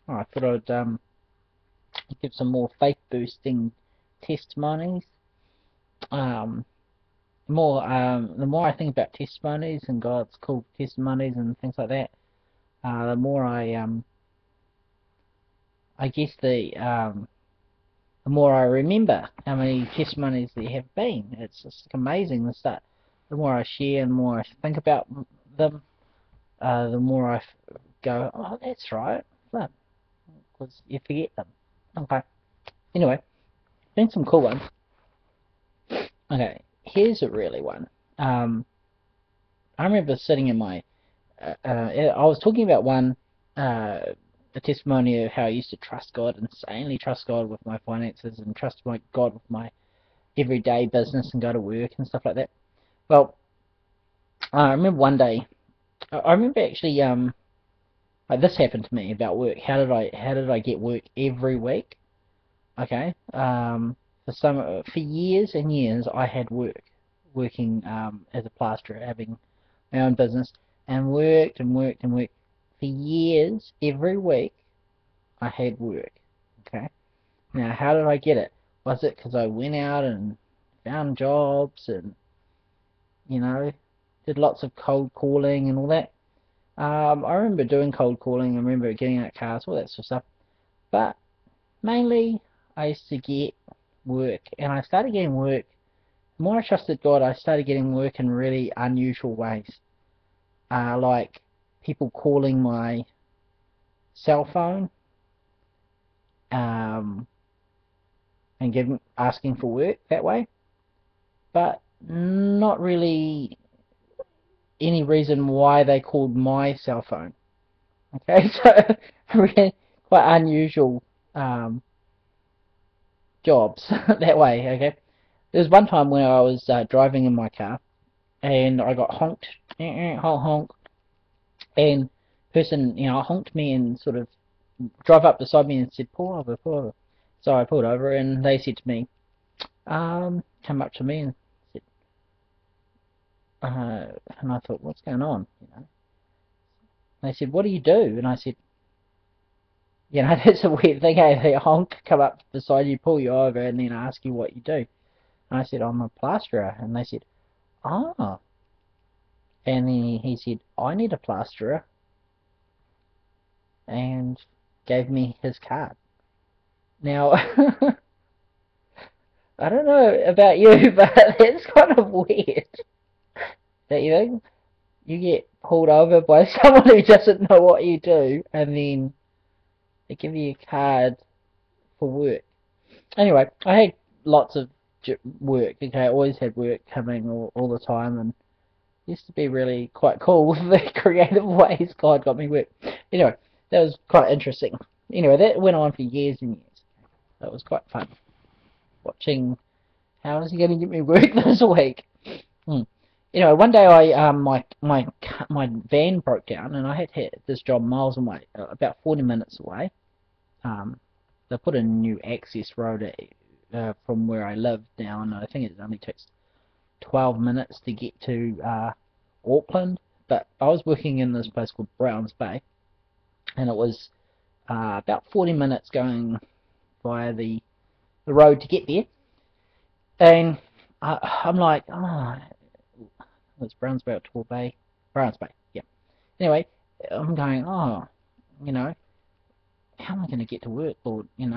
I thought I'd give some more faith boosting testimonies. Um, the more I think about testimonies and God's cool testimonies and things like that, the more I guess the more I remember how many testimonies there have been. It's just amazing. The more I share and the more I think about them, the more I go, oh, that's right, because you forget them. Okay. Anyway, been some cool ones. Okay, here's a really one. I remember sitting in my, I was talking about one, a testimony of how I used to trust God, insanely trust God with my finances, and trust my God with my everyday business and go to work and stuff like that. Well, I remember one day, I remember actually, like this happened to me about work. How did I get work every week? Okay, for years and years I had working as a plasterer, having my own business, and worked and worked and worked for years. Every week I had work. Okay, now how did I get it? Was it because I went out and found jobs and you know did lots of cold calling and all that? I remember doing cold calling. I remember getting out cars, all that sort of stuff. But mainly, I used to get work, and I started getting work. The more I trusted God, I started getting work in really unusual ways, like people calling my cell phone, um, and asking for work that way, but not really any reason why they called my cell phone. Okay, so really quite unusual um, jobs that way. Okay, there was one time when I was driving in my car and I got honked, honk honk, and person honked me and sort of drove up beside me and said pull over, pull over. So I pulled over and they said to me, come up to me and said, and I thought, what's going on? They said, what do you do? And I said, that's a weird thing, eh? They honk, come up beside you, pull you over, and then ask you what you do. And I said, I'm a plasterer. And they said, ah. And then he said, I need a plasterer, and gave me his card. Now, I don't know about you, but that's kind of weird that you get pulled over by someone who doesn't know what you do, and then they give you a card for work. Anyway, I had lots of work. Okay, I always had work coming all the time, and it used to be really quite cool with the creative ways God got me work. Anyway, that was quite interesting. Anyway, that went on for years and years. That was quite fun watching how is he going to get me work this week. Hmm. Anyway, one day my van broke down and I had hit this job miles away, about 40 minutes away. They put a new access road from where I live down. I think it only takes 12 minutes to get to Auckland, but I was working in this place called Browns Bay, and it was about 40 minutes going via the road to get there. And I'm like, oh, it's Browns Bay or Tor Bay? Browns Bay, yeah. Anyway, I'm going, oh, you know, how am I going to get to work, Lord, and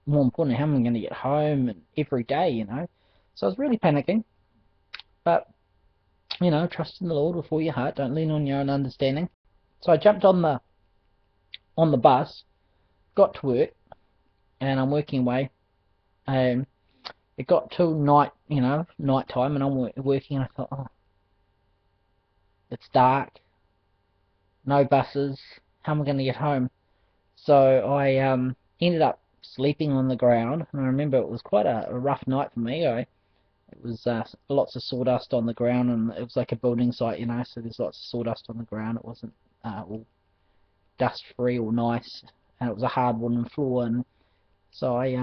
more importantly, how am I going to get home and every day. So I was really panicking, but, trust in the Lord with all your heart, don't lean on your own understanding. So I jumped on the bus, got to work, and I'm working away, and it got to night time, and I'm working, and I thought, oh, it's dark, no buses, how am I going to get home? So I ended up sleeping on the ground, and I remember it was quite a rough night for me. It was lots of sawdust on the ground, and it was like a building site, so there's lots of sawdust on the ground. It wasn't all dust-free or nice, and it was a hard wooden floor, and so I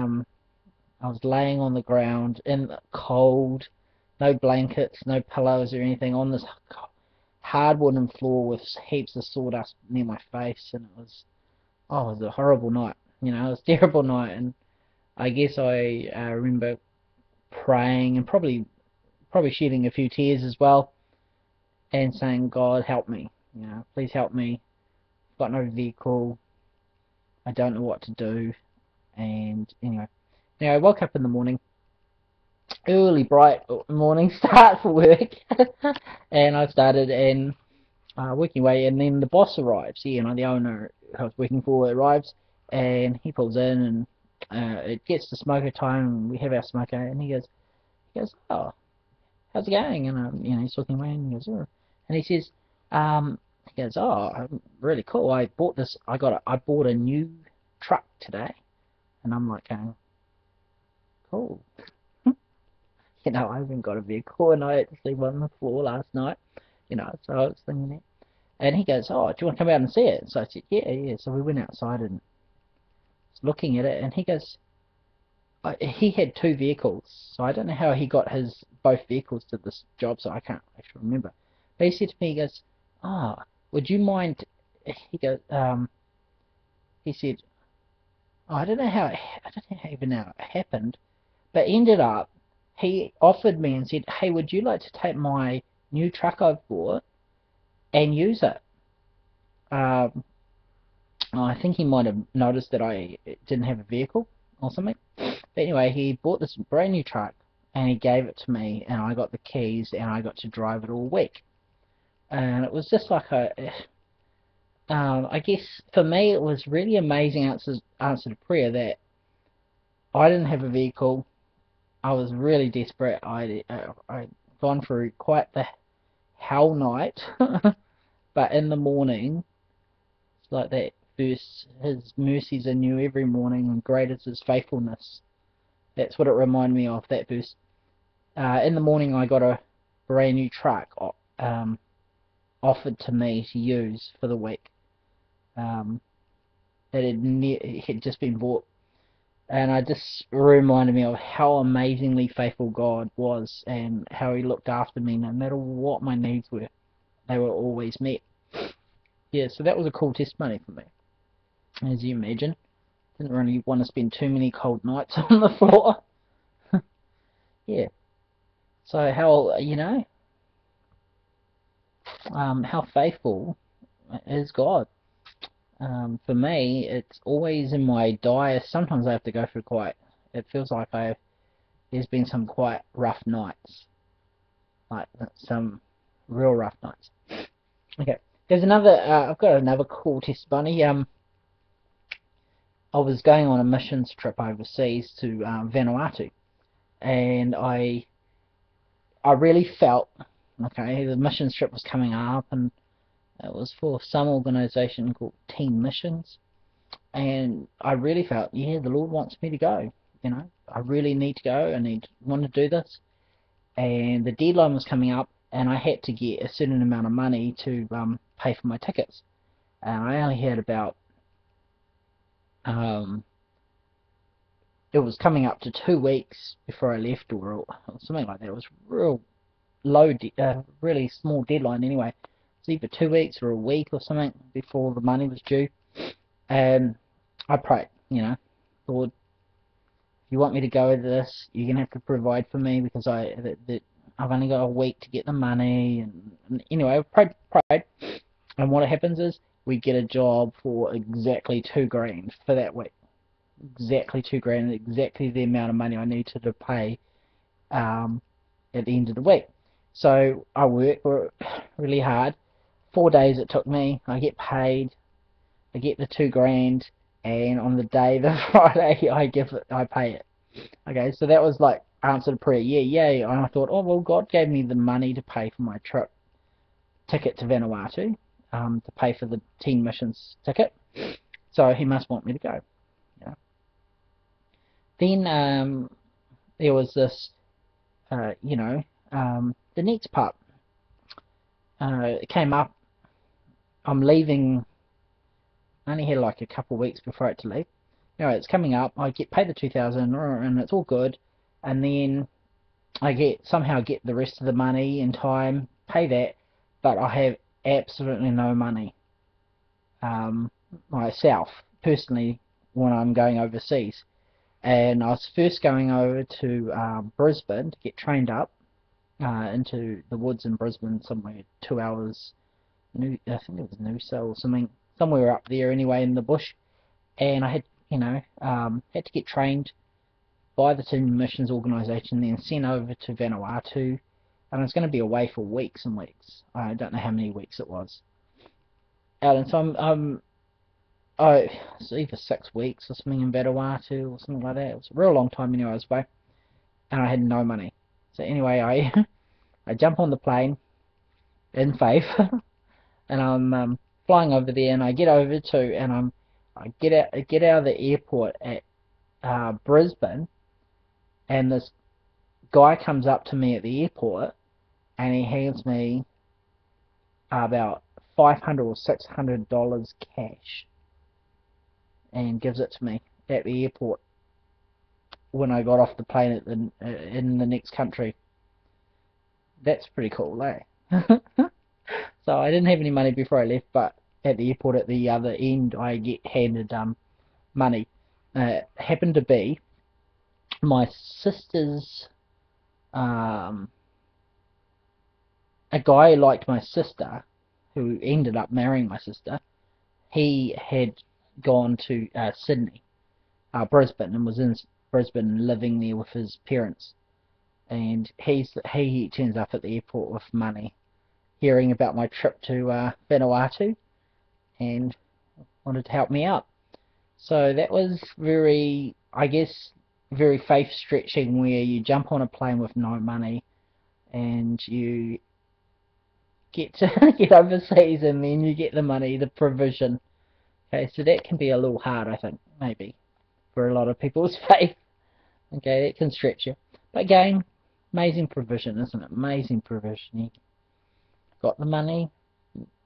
was laying on the ground in the cold, no blankets, no pillows or anything, on this hard wooden floor with heaps of sawdust near my face, and it was a horrible night. You know, it was a terrible night, and I guess I remember praying and probably shedding a few tears as well, and saying, God, help me. You know, please help me. I've got no vehicle. I don't know what to do. And anyway, I woke up in the morning, early, bright morning start for work, and I started working away, and then the boss arrives. The owner I was working for arrives, and he pulls in, and it gets to smoker time, and we have our smoker, and he goes, oh, how's it going? And he's talking away, and he goes, oh, and he says, oh, really cool. I bought a new truck today, and I'm like going, cool. I haven't got a vehicle, and I had to sleep on the floor last night. So I was thinking that. And he goes, oh, do you want to come out and see it? So I said, yeah, yeah. So we went outside and was looking at it, and he goes, he had two vehicles, so I don't know how he got his both vehicles to this job, so I can't actually remember. But he said to me, he goes, oh, would you mind? He goes, he said, oh, I don't know how even how it happened, but ended up he offered me and said, hey, would you like to take my new truck I've bought and use it? I think he might have noticed that I didn't have a vehicle or something. But anyway, he bought this brand new truck and he gave it to me, and I got the keys and I got to drive it all week. And it was just like I guess for me it was really amazing answer to prayer that I didn't have a vehicle. I was really desperate. I'd gone through quite the hell night, but in the morning, it's like that verse, His mercies are new every morning, and great is His faithfulness. That's what it reminded me of, that verse. In the morning, I got a brand new truck offered to me to use for the week. It had just been bought. And I just reminded me of how amazingly faithful God was, and how He looked after me no matter what my needs were. They were always met. Yeah, so that was a cool testimony for me. As you imagine, didn't really want to spend too many cold nights on the floor. Yeah. So how faithful is God? For me, it's always in my dire. Sometimes I have to go through it feels like there's been some quite rough nights, like some real rough nights. Okay, there's another. I've got another cool testimony. I was going on a missions trip overseas to Vanuatu, and I really felt, okay, the missions trip was coming up, and it was for some organisation called Team Missions, and I really felt, yeah, the Lord wants me to go. I really need to go. I want to do this, and the deadline was coming up, and I had to get a certain amount of money to pay for my tickets, and I only had about it was coming up to 2 weeks before I left, or something like that. It was real low, really small deadline anyway. It's either 2 weeks or a week or something before the money was due. And I prayed, Lord, if you want me to go with this, you're gonna have to provide for me, because I've only got a week to get the money. And anyway, I prayed, and what happens is we get a job for exactly $2,000 for that week. Exactly $2,000, exactly the amount of money I needed to pay at the end of the week. So I work really hard. 4 days it took me. I get paid. I get the $2,000, and on the day, the Friday, I pay it. Okay, so that was like answer to prayer. Yeah, yay. And I thought, oh well, God gave me the money to pay for my ticket to Vanuatu, to pay for the Teen Missions ticket. So He must want me to go. Then there was this, the next part. It came up. I'm leaving. I only had like a couple of weeks before I had to leave. It's coming up. I get paid the 2,000, and it's all good. And then I somehow get the rest of the money in time, pay that. But I have absolutely no money myself, personally, when I'm going overseas. And I was first going over to Brisbane to get trained up into the woods in Brisbane, somewhere 2 hours. I think it was Noosa or something, somewhere up there anyway in the bush. And I had, had to get trained by the Team Missions organisation, then sent over to Vanuatu, and I was going to be away for weeks and weeks. I don't know how many weeks it was. And so it's either 6 weeks or something in Vanuatu or something like that. It was a real long time anyway I was away, and I had no money. So anyway, I jump on the plane in faith, and I'm flying over there, and I get over to, and I get out of the airport at Brisbane, and this guy comes up to me at the airport, and he hands me about $500 or $600 cash, and gives it to me at the airport when I got off the plane in the next country. That's pretty cool, eh? So I didn't have any money before I left, but at the airport at the other end, I get handed money. Happened to be my sister's. A guy liked my sister, who ended up marrying my sister. He had gone to Sydney, Brisbane, and was in Brisbane living there with his parents. And he turns up at the airport with money, hearing about my trip to Vanuatu, and wanted to help me out. So that was very, I guess, very faith stretching, where you jump on a plane with no money and you get to get overseas, and then you get the money, the provision. Okay, so that can be a little hard, I think, maybe, for a lot of people's faith. Okay, that can stretch you. But again, amazing provision, isn't it? Amazing provision. You got the money,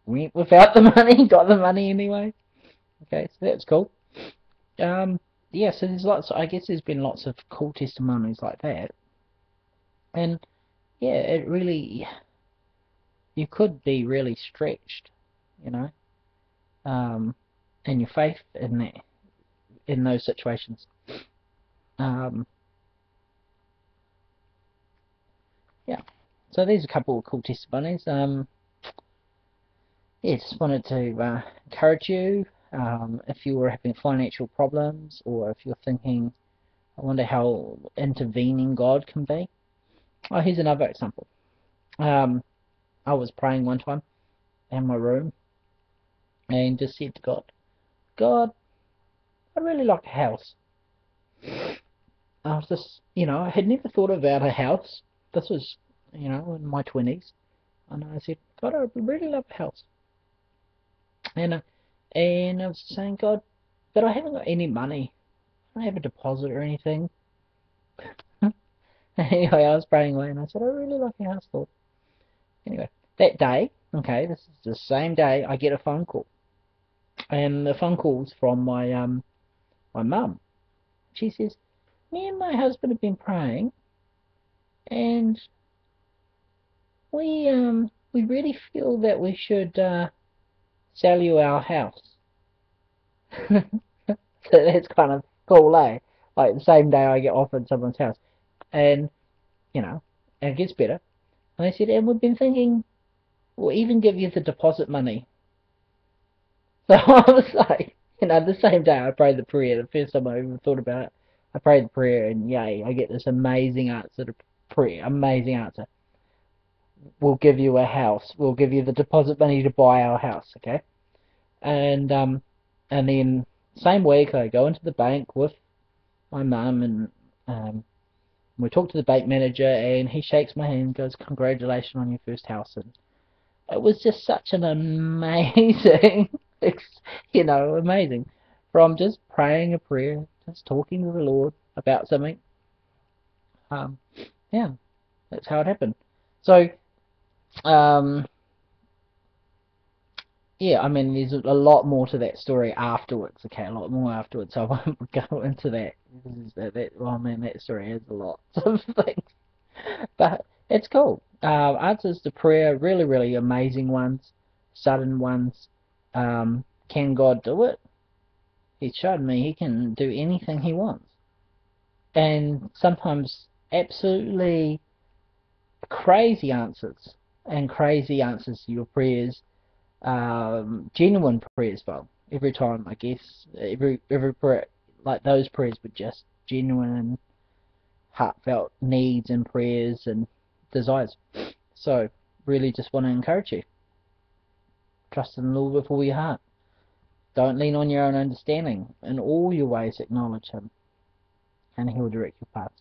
went without the money, got the money anyway. Okay, so that's cool. Yeah, so there's I guess there's been lots of cool testimonies like that. And yeah, it really, you could be really stretched, you know, in your faith in those situations. Yeah, so there's a couple of cool testimonies. Yeah, just wanted to encourage you, if you were having financial problems, or if you're thinking, I wonder how intervening God can be. Oh, here's another example. I was praying one time in my room and just said to God, I'd really like a house. I was just, I had never thought about a house. This was, in my 20s. And I said, God, I'd really love a house. And I was saying, God, but I haven't got any money. I don't have a deposit or anything. Anyway, I was praying away, and I said, I really like a house, Lord. Anyway, that day, okay, this is the same day, I get a phone call. And the phone call's from my mum. She says, me and my husband have been praying, and we really feel that we should sell you our house. So that's kind of cool, eh? Like the same day I get offered someone's house. And, and it gets better. And they said, and we've been thinking, we'll even give you the deposit money. So I was like, the same day I prayed the prayer, the first time I even thought about it, I prayed the prayer, and yay, I get this amazing answer to prayer, amazing answer. We'll give you a house. We'll give you the deposit money to buy our house, okay? And then same week I go into the bank with my mum, and we talk to the bank manager, and he shakes my hand and goes, congratulations on your first house. And it was just such an amazing, amazing. From just praying a prayer, just talking to the Lord about something. Yeah, that's how it happened. So, yeah, I mean, there's a lot more to that story afterwards. Okay, a lot more afterwards. So I won't go into that. Well, man, that story has a lot of things, but it's cool. Answers to prayer, really, really amazing ones. sudden ones. Can God do it? He showed me He can do anything He wants. And sometimes absolutely crazy answers, and crazy answers to your prayers, genuine prayers, well, every time, I guess, every prayer, like those prayers were just genuine and heartfelt needs and prayers and desires. So, really just want to encourage you. Trust in the Lord with all your heart. Don't lean on your own understanding. In all your ways acknowledge Him, and He will direct your paths.